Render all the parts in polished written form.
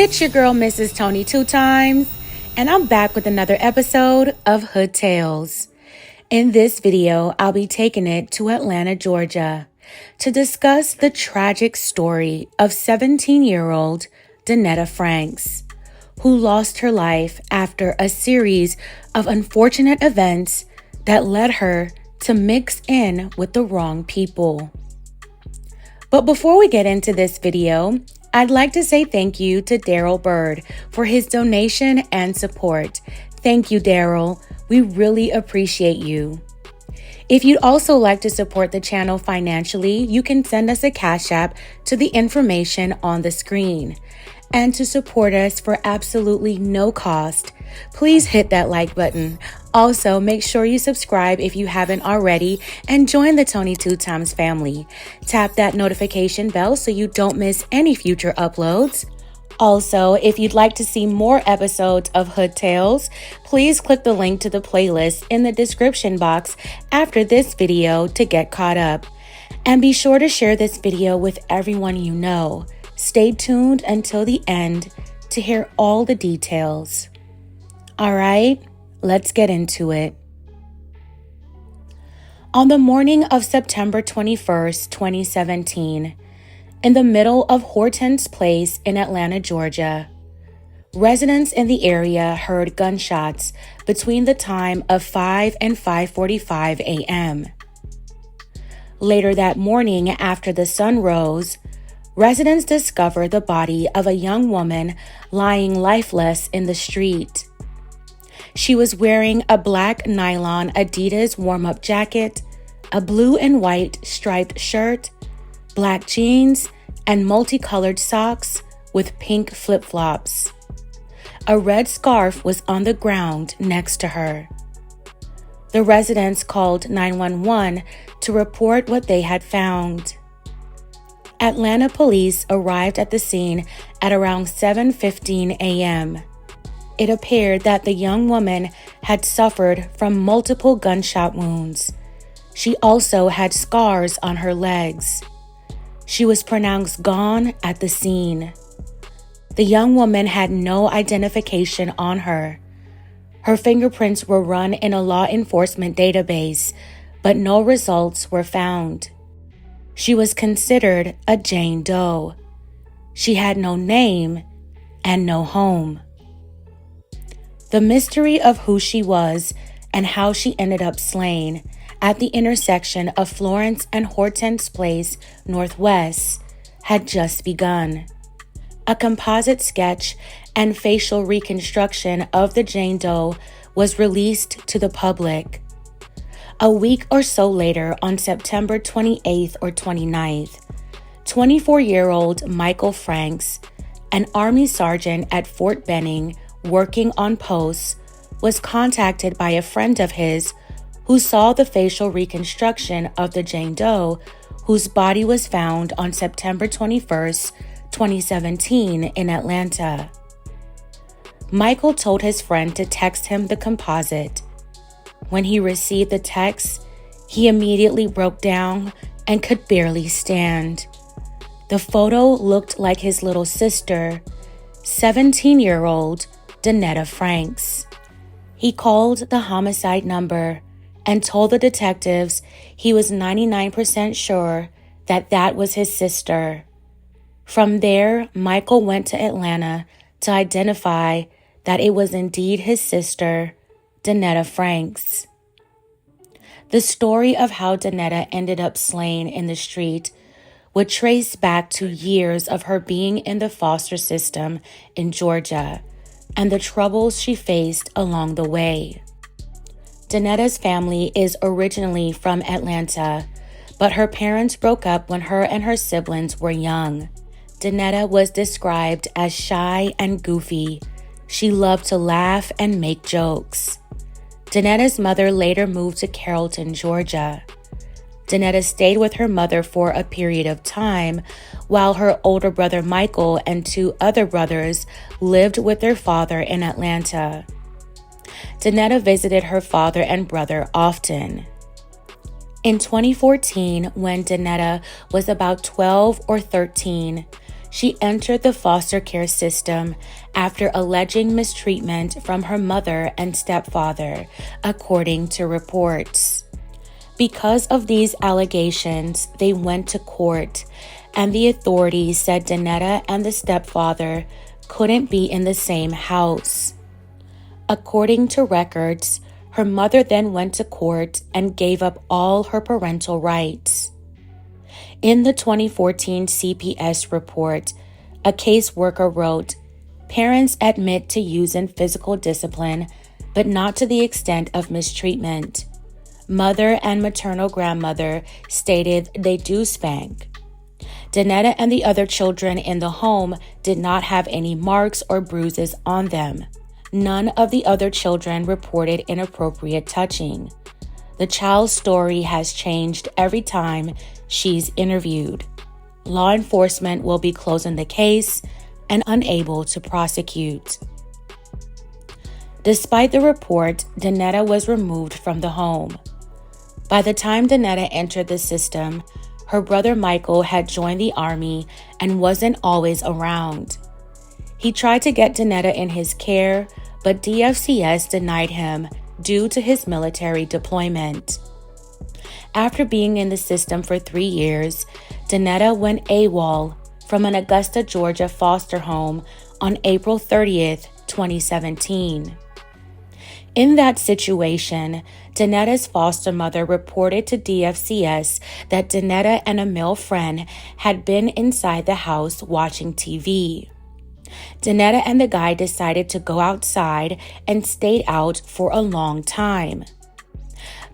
It's your girl, Mrs. Tony 2 times, and I'm back with another episode of Hood Tales. In this video, I'll be taking it to Atlanta, Georgia, to discuss the tragic story of 17-year-old Dennetta Franks, who lost her life after a series of unfortunate events that led her to mix in with the wrong people. But before we get into this video, I'd like to say thank you to Daryl Bird for his donation and support. Thank you, Daryl. We really appreciate you. If you'd also like to support the channel financially, you can send us a Cash App to the information on the screen. And to support us for absolutely no cost, please hit that like button. Also, make sure you subscribe if you haven't already and join the Tony 2 Times family. Tap that notification bell so you don't miss any future uploads. Also, if you'd like to see more episodes of Hood Tales, please click the link to the playlist in the description box after this video to get caught up. And be sure to share this video with everyone you know. Stay tuned until the end to hear all the details. All right, let's get into it. On the morning of September 21st, 2017, in the middle of Horton's Place in Atlanta, Georgia, residents in the area heard gunshots between the time of 5 and 5:45 a.m. Later that morning, after the sun rose, residents discovered the body of a young woman lying lifeless in the street. She was wearing a black nylon Adidas warm-up jacket, a blue and white striped shirt, black jeans, and multicolored socks with pink flip-flops. A red scarf was on the ground next to her. The residents called 911 to report what they had found. Atlanta police arrived at the scene at around 7:15 a.m. It appeared that the young woman had suffered from multiple gunshot wounds. She also had scars on her legs. She was pronounced gone at the scene. The young woman had no identification on her. Her fingerprints were run in a law enforcement database, but no results were found. She was considered a Jane Doe. She had no name and no home. The mystery of who she was and how she ended up slain at the intersection of Florence and Hortense Place Northwest had just begun. A composite sketch and facial reconstruction of the Jane Doe was released to the public. A week or so later, on September 28th or 29th, 24-year-old Michael Franks, an Army sergeant at Fort Benning working on post, was contacted by a friend of his who saw the facial reconstruction of the Jane Doe, whose body was found on September 21st, 2017 in Atlanta. Michael told his friend to text him the composite. When he received the text, he immediately broke down and could barely stand. The photo looked like his little sister, 17-year-old Dennetta Franks. He called the homicide number and told the detectives he was 99% sure that that was his sister. From there, Michael went to Atlanta to identify that it was indeed his sister, Dennetta Franks. The story of how Denetta ended up slain in the street would trace back to years of her being in the foster system in Georgia and the troubles she faced along the way. Denetta's family is originally from Atlanta, but her parents broke up when her and her siblings were young. Dennetta was described as shy and goofy. She loved to laugh and make jokes. Denetta's mother later moved to Carrollton, Georgia. Dennetta stayed with her mother for a period of time, while her older brother Michael and 2 other brothers lived with their father in Atlanta. Dennetta visited her father and brother often. In 2014, when Dennetta was about 12 or 13, She entered the foster care system after alleging mistreatment from her mother and stepfather, according to reports. Because of these allegations, they went to court, and the authorities said Denetta and the stepfather couldn't be in the same house. According to records, her mother then went to court and gave up all her parental rights. In the 2014 CPS report, a caseworker wrote, "Parents admit to using physical discipline, but not to the extent of mistreatment. Mother and maternal grandmother stated they do spank. Denetta and the other children in the home did not have any marks or bruises on them. None of the other children reported inappropriate touching. The child's story has changed every time she's interviewed. Law enforcement will be closing the case and unable to prosecute." Despite the report, Denetta was removed from the home. By the time Denetta entered the system, her brother Michael had joined the army and wasn't always around. He tried to get Denetta in his care, but DFCS denied him due to his military deployment. After being in the system for 3 years, Denetta went AWOL from an Augusta, Georgia foster home on April 30th, 2017. In that situation, Denetta's foster mother reported to DFCS that Denetta and a male friend had been inside the house watching TV. Denetta and the guy decided to go outside and stayed out for a long time.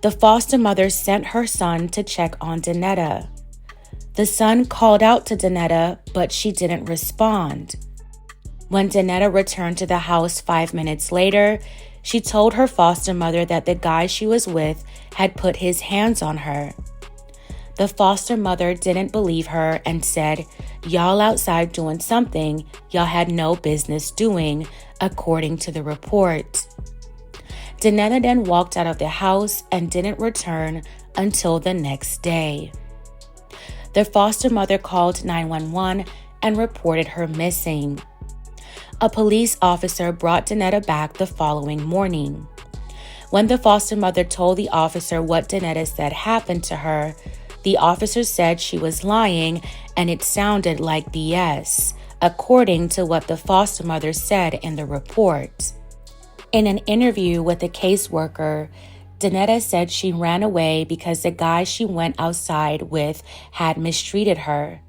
The foster mother sent her son to check on Denetta. The son called out to Denetta, but she didn't respond. When Denetta returned to the house 5 minutes later, she told her foster mother that the guy she was with had put his hands on her. The foster mother didn't believe her and said, "Y'all outside doing something y'all had no business doing," according to the report. Denetta then walked out of the house and didn't return until the next day. The foster mother called 911 and reported her missing. A police officer brought Denetta back the following morning. When the foster mother told the officer what Denetta said happened to her, the officer said she was lying and it sounded like BS, according to what the foster mother said in the report. In an interview with a caseworker, Denetta said she ran away because the guy she went outside with had mistreated her.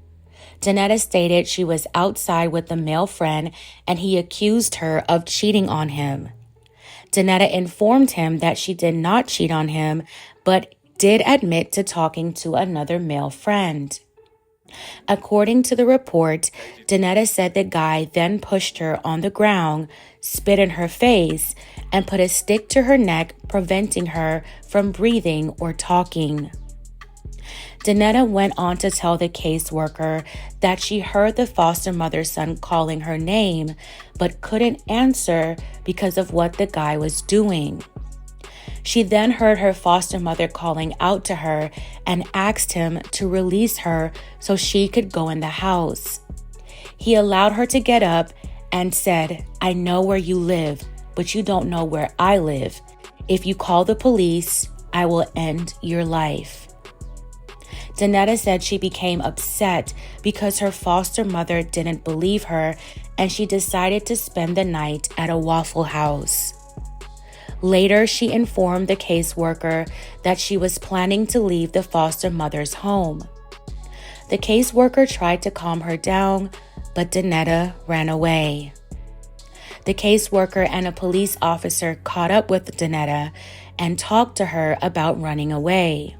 Denetta stated she was outside with a male friend and he accused her of cheating on him. Denetta informed him that she did not cheat on him, but did admit to talking to another male friend. According to the report, Denetta said the guy then pushed her on the ground, spit in her face, and put a stick to her neck, preventing her from breathing or talking. Denetta went on to tell the caseworker that she heard the foster mother's son calling her name, but couldn't answer because of what the guy was doing. She then heard her foster mother calling out to her and asked him to release her so she could go in the house. He allowed her to get up and said, "I know where you live, but you don't know where I live. If you call the police, I will end your life." Denetta said she became upset because her foster mother didn't believe her and she decided to spend the night at a Waffle House. Later, she informed the caseworker that she was planning to leave the foster mother's home. The caseworker tried to calm her down, but Denetta ran away. The caseworker and a police officer caught up with Denetta and talked to her about running away.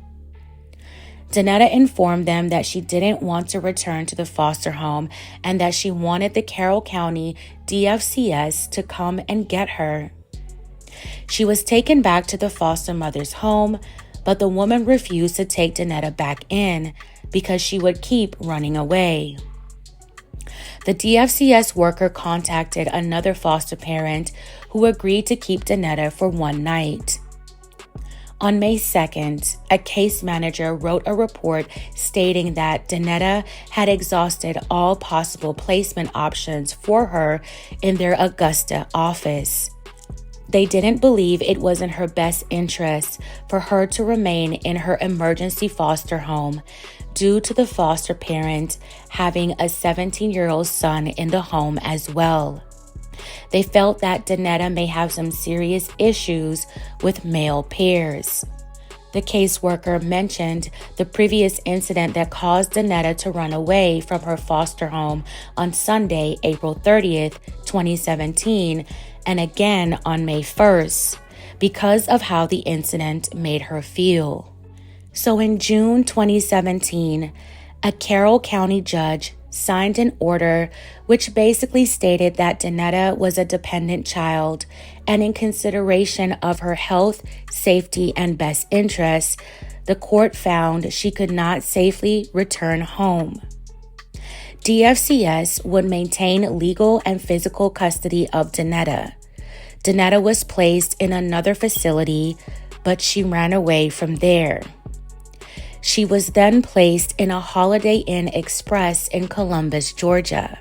Denetta informed them that she didn't want to return to the foster home and that she wanted the Carroll County DFCS to come and get her. She was taken back to the foster mother's home, but the woman refused to take Denetta back in because she would keep running away. The DFCS worker contacted another foster parent who agreed to keep Denetta for one night. On May 2nd, a case manager wrote a report stating that Denetta had exhausted all possible placement options for her in their Augusta office. They didn't believe it was in her best interest for her to remain in her emergency foster home due to the foster parent having a 17-year-old son in the home as well. They felt that Denetta may have some serious issues with male peers. The caseworker mentioned the previous incident that caused Denetta to run away from her foster home on Sunday, April 30th, 2017, and again on May 1st, because of how the incident made her feel. So in June 2017, a Carroll County judge signed an order which basically stated that Denetta was a dependent child, and in consideration of her health, safety, and best interests, the court found she could not safely return home. DFCS would maintain legal and physical custody of Denetta. Denetta was placed in another facility, but she ran away from there. She was then placed in a Holiday Inn Express in Columbus, Georgia.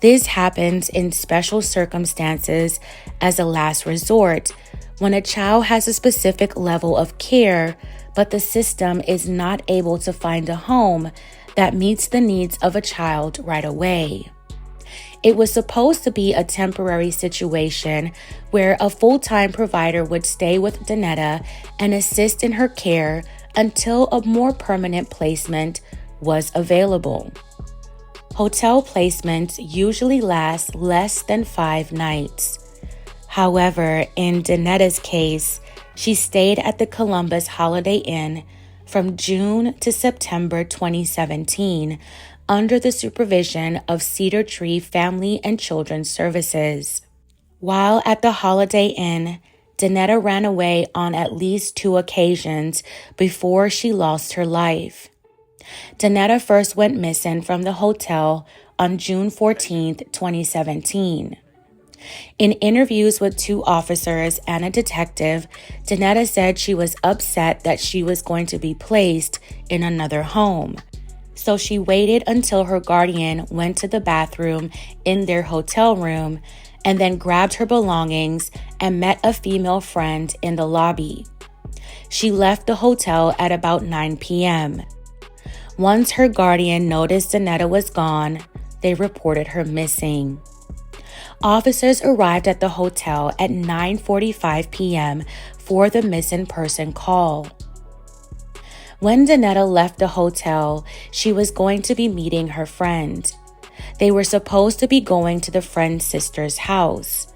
This happens in special circumstances as a last resort when a child has a specific level of care, but the system is not able to find a home that meets the needs of a child right away. It was supposed to be a temporary situation where a full-time provider would stay with Denetta and assist in her care until a more permanent placement was available. Hotel placements usually last less than 5 nights. However, in Denetta's case, she stayed at the Columbus Holiday Inn from June to September 2017 under the supervision of Cedar Tree Family and Children's Services. While at the Holiday Inn, Denetta ran away on at least 2 occasions before she lost her life. Denetta first went missing from the hotel on June 14, 2017. In interviews with 2 officers and a detective, Denetta said she was upset that she was going to be placed in another home. So she waited until her guardian went to the bathroom in their hotel room and then grabbed her belongings and met a female friend in the lobby. She left the hotel at about 9 p.m. Once her guardian noticed Denetta was gone, they reported her missing. Officers arrived at the hotel at 9:45 p.m. for the missing person call. When Denetta left the hotel, she was going to be meeting her friend. They were supposed to be going to the friend's sister's house.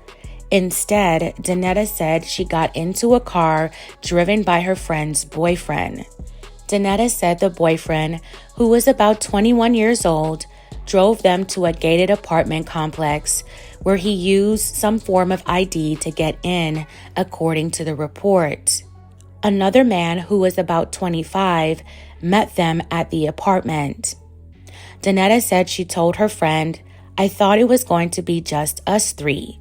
Instead, Denetta said she got into a car driven by her friend's boyfriend. Denetta said the boyfriend, who was about 21 years old, drove them to a gated apartment complex where he used some form of ID to get in, according to the report. Another man who was about 25 met them at the apartment. Denetta said she told her friend, "I thought it was going to be just us 3.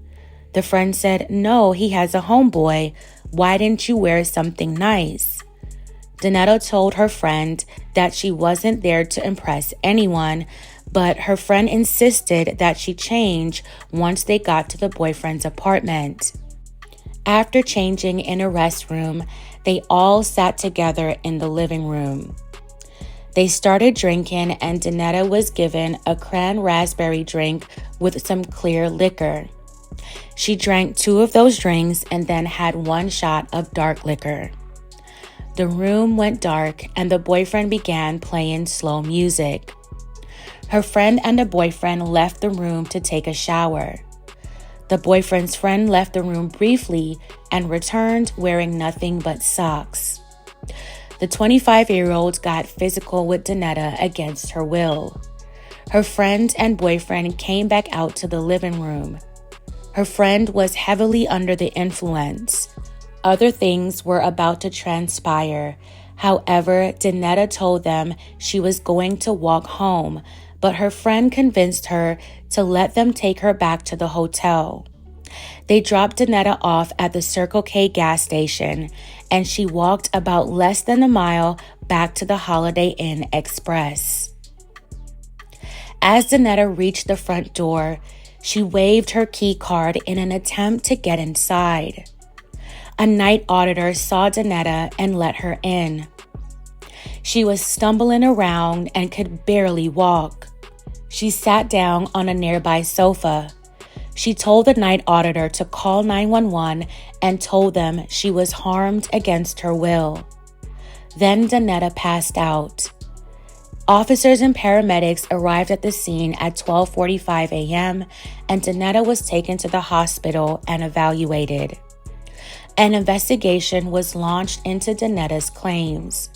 The friend said, "No, he has a homeboy. Why didn't you wear something nice?" Denetta told her friend that she wasn't there to impress anyone, but her friend insisted that she change once they got to the boyfriend's apartment. After changing in a restroom, they all sat together in the living room. They started drinking, and Denetta was given a cran-raspberry drink with some clear liquor. She drank 2 of those drinks and then had 1 shot of dark liquor. The room went dark, and the boyfriend began playing slow music. Her friend and the boyfriend left the room to take a shower. The boyfriend's friend left the room briefly and returned wearing nothing but socks. The 25-year-old got physical with Denetta against her will. Her friend and boyfriend came back out to the living room. Her friend was heavily under the influence. Other things were about to transpire. However, Denetta told them she was going to walk home, but her friend convinced her to let them take her back to the hotel. They dropped Denetta off at the Circle K gas station, and she walked about less than a mile back to the Holiday Inn Express. As Denetta reached the front door, she waved her key card in an attempt to get inside. A night auditor saw Denetta and let her in. She was stumbling around and could barely walk. She sat down on a nearby sofa. She told the night auditor to call 911 and told them she was harmed against her will. Then Denetta passed out. Officers and paramedics arrived at the scene at 12:45 a.m. and Denetta was taken to the hospital and evaluated. An investigation was launched into Denetta's claims.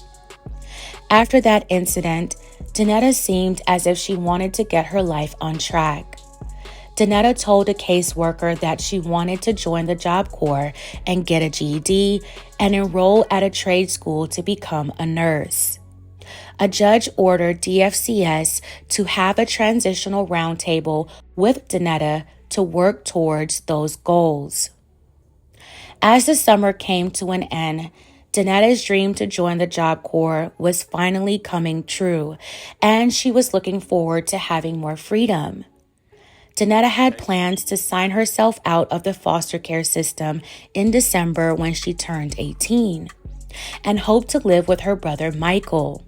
After that incident, Denetta seemed as if she wanted to get her life on track. Denetta told a caseworker that she wanted to join the Job Corps and get a GED and enroll at a trade school to become a nurse. A judge ordered DFCS to have a transitional roundtable with Denetta to work towards those goals. As the summer came to an end, Denetta's dream to join the Job Corps was finally coming true, and she was looking forward to having more freedom. Denetta had plans to sign herself out of the foster care system in December when she turned 18, and hoped to live with her brother Michael.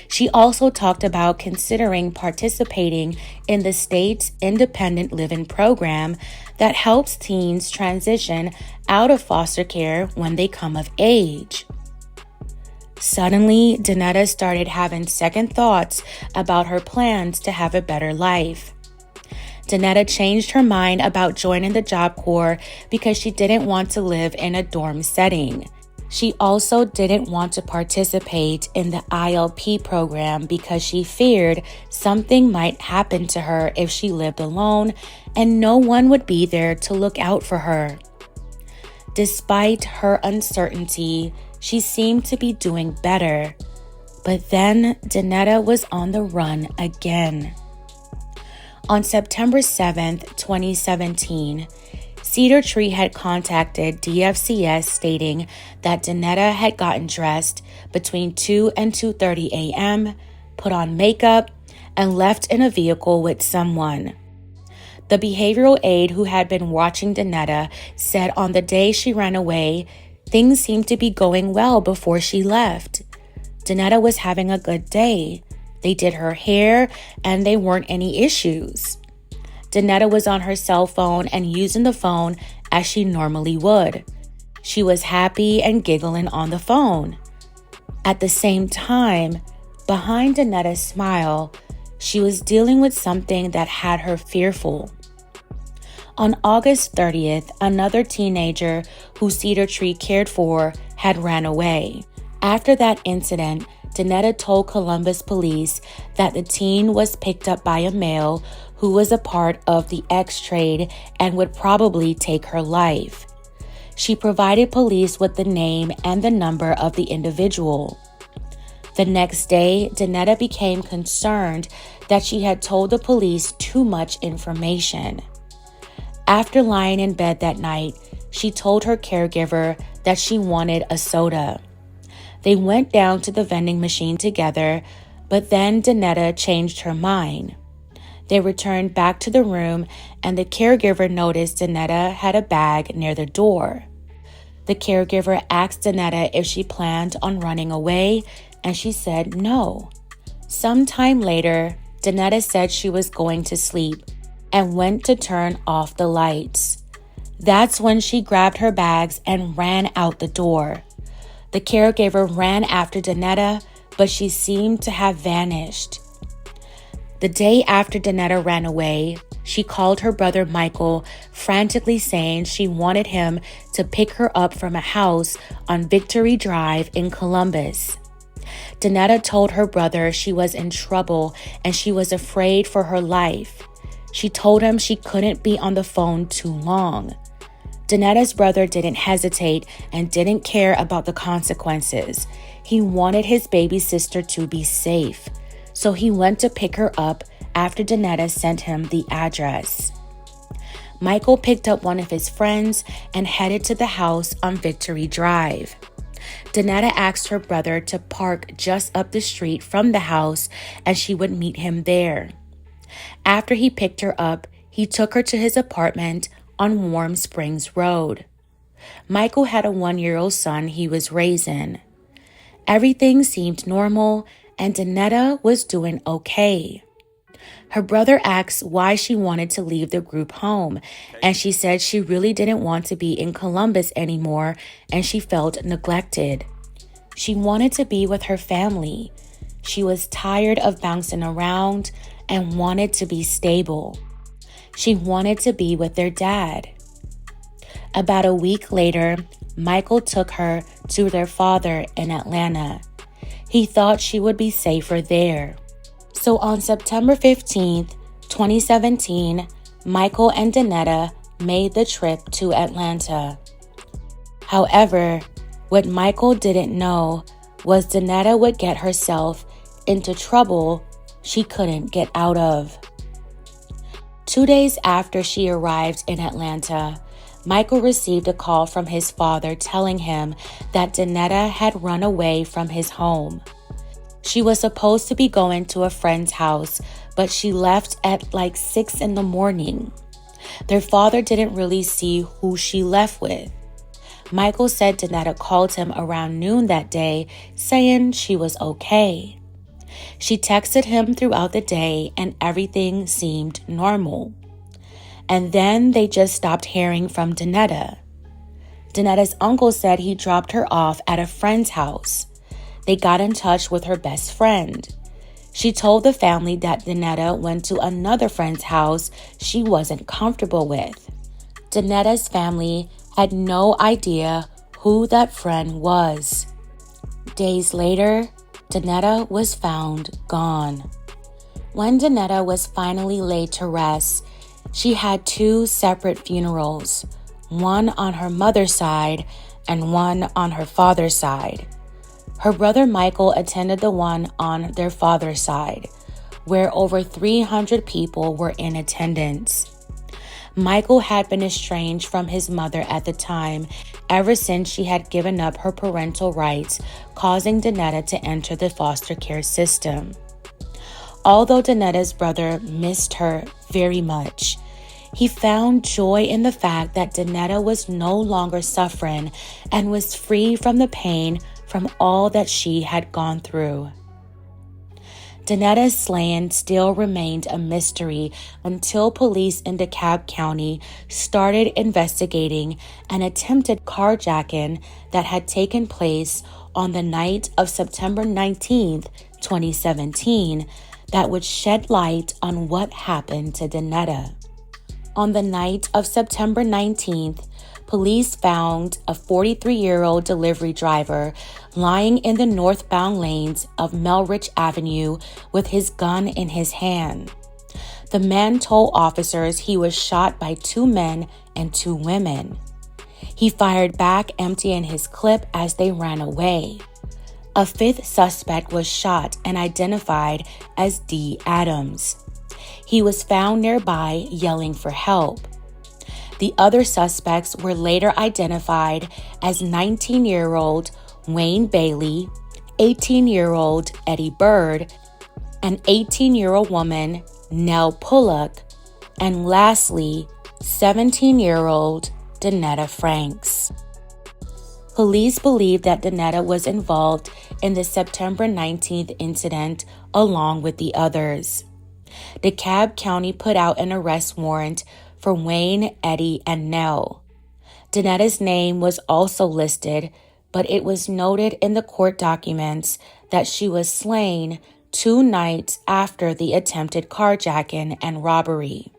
She also talked about considering participating in the state's independent living program that helps teens transition out of foster care when they come of age. Suddenly, Denetta started having second thoughts about her plans to have a better life. Denetta changed her mind about joining the Job Corps because she didn't want to live in a dorm setting. She also didn't want to participate in the ILP program because she feared something might happen to her if she lived alone and no one would be there to look out for her. Despite her uncertainty, she seemed to be doing better. But then Denetta was on the run again. On September 7th, 2017, Cedar Tree had contacted DFCS stating that Denetta had gotten dressed between 2 and 2:30 a.m., put on makeup, and left in a vehicle with someone. The behavioral aide who had been watching Denetta said on the day she ran away, things seemed to be going well before she left. Denetta was having a good day. They did her hair and they weren't any issues. Denetta was on her cell phone and using the phone as she normally would. She was happy and giggling on the phone. At the same time, behind Denetta's smile, she was dealing with something that had her fearful. On August 30th, another teenager who Cedar Tree cared for had ran away. After that incident, Denetta told Columbus police that the teen was picked up by a male who was a part of the X trade and would probably take her life. She provided police with the name and the number of the individual. The next day, Denetta became concerned that she had told the police too much information. After lying in bed that night, she told her caregiver that she wanted a soda. They went down to the vending machine together, but then Denetta changed her mind. They returned back to the room and the caregiver noticed Denetta had a bag near the door. The caregiver asked Denetta if she planned on running away, and she said no. Sometime later, Denetta said she was going to sleep and went to turn off the lights. That's when she grabbed her bags and ran out the door. The caregiver ran after Denetta, but she seemed to have vanished. The day after Denetta ran away, she called her brother Michael, frantically saying she wanted him to pick her up from a house on Victory Drive in Columbus. Denetta told her brother she was in trouble and she was afraid for her life. She told him she couldn't be on the phone too long. Denetta's brother didn't hesitate and didn't care about the consequences. He wanted his baby sister to be safe, so he went to pick her up after Denetta sent him the address. Michael picked up one of his friends and headed to the house on Victory Drive. Dennetta asked her brother to park just up the street from the house and she would meet him there. After he picked her up, he took her to his apartment on Warm Springs Road. Michael had a 1-year-old son he was raising. Everything seemed normal and Dennetta was doing okay. Her brother asked why she wanted to leave the group home, and she said she really didn't want to be in Columbus anymore and she felt neglected. She wanted to be with her family. She was tired of bouncing around and wanted to be stable. She wanted to be with their dad. About a week later, Michael took her to their father in Atlanta. He thought she would be safer there. So on September 15th, 2017, Michael and Dennetta made the trip to Atlanta. However, what Michael didn't know was Dennetta would get herself into trouble she couldn't get out of. 2 days after she arrived in Atlanta, Michael received a call from his father telling him that Dennetta had run away from his home. She was supposed to be going to a friend's house, but she left at like 6 in the morning. Their father didn't really see who she left with. Michael said Dennetta called him around noon that day, saying she was okay. She texted him throughout the day and everything seemed normal. And then they just stopped hearing from Dennetta. Dennetta's uncle said he dropped her off at a friend's house. They got in touch with her best friend. She told the family that Dennetta went to another friend's house she wasn't comfortable with. Dennetta's family had no idea who that friend was. Days later, Dennetta was found gone. When Dennetta was finally laid to rest, she had 2 separate funerals, one on her mother's side and one on her father's side. Her brother Michael attended the one on their father's side, where over 300 people were in attendance. Michael had been estranged from his mother at the time, ever since she had given up her parental rights, causing Dennetta to enter the foster care system. Although Dennetta's brother missed her very much, he found joy in the fact that Dennetta was no longer suffering and was free from the pain from all that she had gone through. Dennetta's slaying still remained a mystery until police in DeKalb County started investigating an attempted carjacking that had taken place on the night of September 19th, 2017, that would shed light on what happened to Dennetta. On the night of September 19th, police found a 43-year-old delivery driver lying in the northbound lanes of Melrich Avenue with his gun in his hand. The man told officers he was shot by 2 men and 2 women. He fired back, emptying his clip as they ran away. A 5th suspect was shot and identified as D. Adams. He was found nearby yelling for help. The other suspects were later identified as 19-year-old Wayne Bailey, 18-year-old Eddie Bird, an 18-year-old woman, Nell Pullock, and lastly, 17-year-old Dennetta Franks. Police believe that Dennetta was involved in the September 19th incident along with the others. DeKalb County put out an arrest warrant for Wayne, Eddie, and Nell. Dennetta's name was also listed, but it was noted in the court documents that she was slain 2 nights after the attempted carjacking and robbery.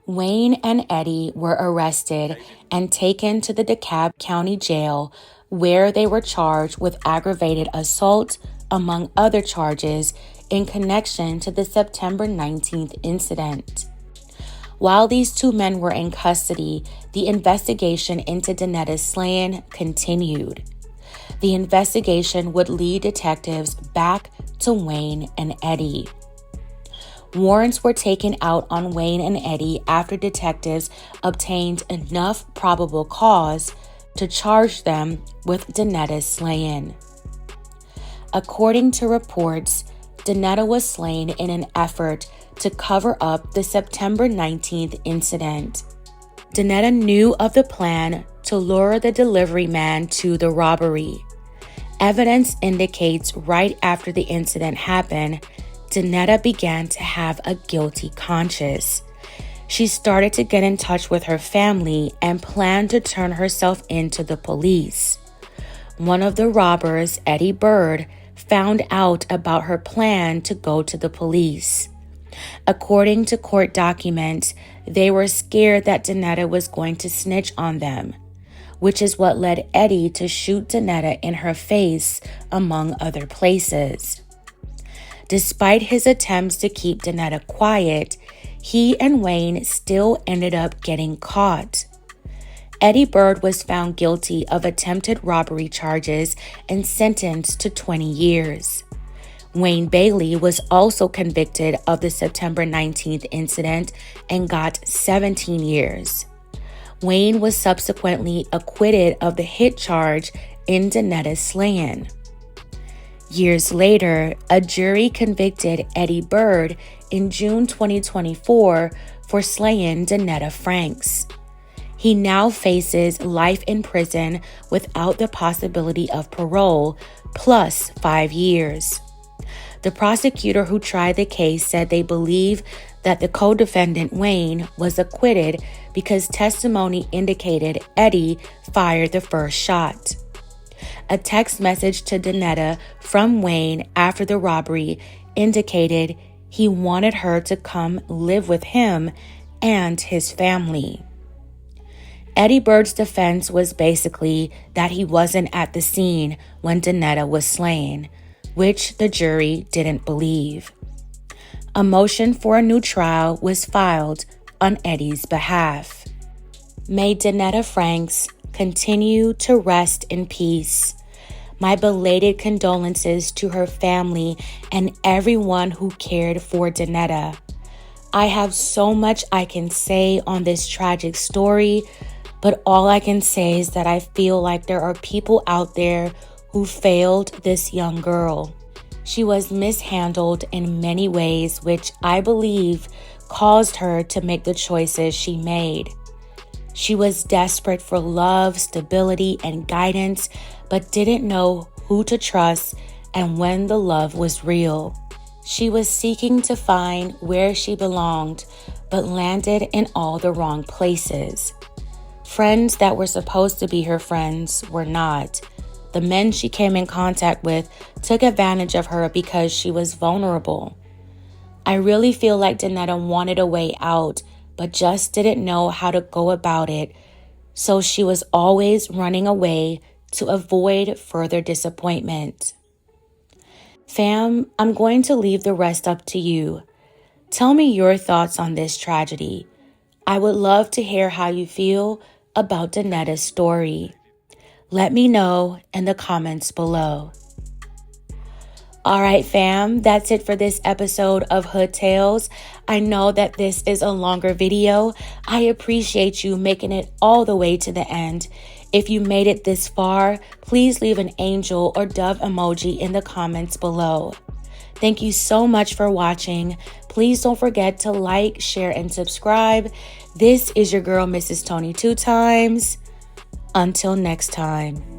Wayne and Eddie were arrested and taken to the DeKalb County Jail, where they were charged with aggravated assault, among other charges, in connection to the September 19th incident. While these 2 men were in custody, the investigation into Dennetta's slaying continued. The investigation would lead detectives back to Wayne and Eddie. Warrants were taken out on Wayne and Eddie after detectives obtained enough probable cause to charge them with Dennetta's slaying. According to reports, Dennetta was slain in an effort to cover up the September 19th incident. Dennetta knew of the plan to lure the delivery man to the robbery. Evidence indicates right after the incident happened, Dennetta began to have a guilty conscience. She started to get in touch with her family and planned to turn herself in to the police. One of the robbers, Eddie Bird, found out about her plan to go to the police. According to court documents, they were scared that Denetta was going to snitch on them, which is what led Eddie to shoot Denetta in her face, among other places. Despite his attempts to keep Denetta quiet, he and Wayne still ended up getting caught. Eddie Bird was found guilty of attempted robbery charges and sentenced to 20 years. Wayne Bailey was also convicted of the September 19th incident and got 17 years. Wayne was subsequently acquitted of the hit charge in Dennetta's slaying. Years later, a jury convicted Eddie Bird in June 2024 for slaying Dennetta Franks. He now faces life in prison without the possibility of parole, plus 5 years. The prosecutor who tried the case said they believe that the co-defendant Wayne was acquitted because testimony indicated Eddie fired the first shot. A text message to Denetta from Wayne after the robbery indicated he wanted her to come live with him and his family. Eddie Bird's defense was basically that he wasn't at the scene when Denetta was slain, which the jury didn't believe. A motion for a new trial was filed on Eddie's behalf. May Dennetta Franks continue to rest in peace. My belated condolences to her family and everyone who cared for Denetta. I have so much I can say on this tragic story, but all I can say is that I feel like there are people out there who failed this young girl. She was mishandled in many ways, which I believe caused her to make the choices she made. She was desperate for love, stability, and guidance, but didn't know who to trust and when the love was real. She was seeking to find where she belonged, but landed in all the wrong places. Friends that were supposed to be her friends were not. The men she came in contact with took advantage of her because she was vulnerable. I really feel like Denetta wanted a way out, but just didn't know how to go about it, so she was always running away to avoid further disappointment. Fam, I'm going to leave the rest up to you. Tell me your thoughts on this tragedy. I would love to hear how you feel about Dennetta's story. Let me know in the comments below. All right, fam, that's it for this episode of Hood Tales. I know that this is a longer video. I appreciate you making it all the way to the end. If you made it this far, please leave an angel or dove emoji in the comments below. Thank you so much for watching. Please don't forget to like, share, and subscribe. This is your girl, Mrs. Tony 2 Times. Until next time.